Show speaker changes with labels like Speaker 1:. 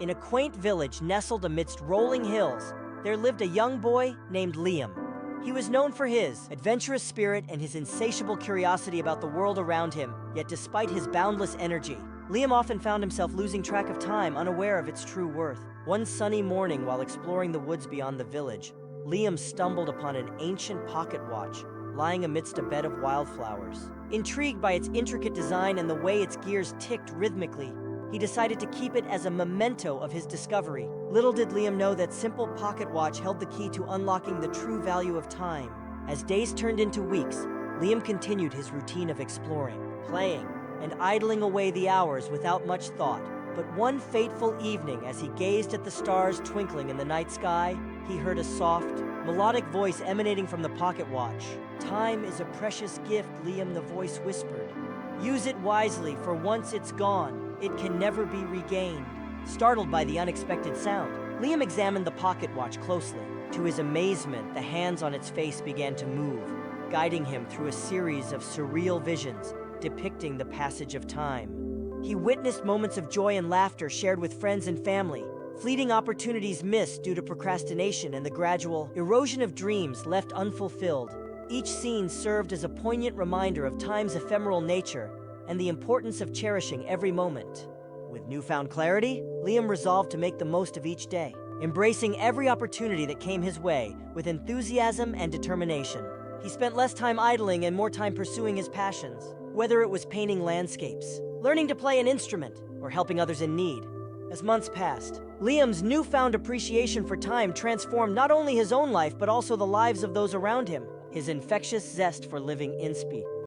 Speaker 1: In a quaint village nestled amidst rolling hills, there lived a young boy named Liam. He was known for his adventurous spirit and his insatiable curiosity about the world around him, yet despite his boundless energy, Liam often found himself losing track of time, unaware of its true worth. One sunny morning, while exploring the woods beyond the village, Liam stumbled upon an ancient pocket watch lying amidst a bed of wildflowers. Intrigued by its intricate design and the way its gears ticked rhythmically, he decided to keep it as a memento of his discovery. Little did Liam know that simple pocket watch held the key to unlocking the true value of time. As days turned into weeks, Liam continued his routine of exploring, playing, and idling away the hours without much thought. But one fateful evening, as he gazed at the stars twinkling in the night sky, he heard a soft, melodic voice emanating from the pocket watch. "Time is a precious gift," Liam, the voice whispered. "Use it wisely, for once it's gone, it can never be regained." Startled by the unexpected sound, Liam examined the pocket watch closely. To his amazement, the hands on its face began to move, guiding him through a series of surreal visions depicting the passage of time. He witnessed moments of joy and laughter shared with friends and family, fleeting opportunities missed due to procrastination, and the gradual erosion of dreams left unfulfilled. Each scene served as a poignant reminder of time's ephemeral nature and the importance of cherishing every moment. With newfound clarity, Liam resolved to make the most of each day, embracing every opportunity that came his way with enthusiasm and determination. He spent less time idling and more time pursuing his passions, whether it was painting landscapes, learning to play an instrument, or helping others in need. As months passed, Liam's newfound appreciation for time transformed not only his own life but also the lives of those around him. His infectious zest for living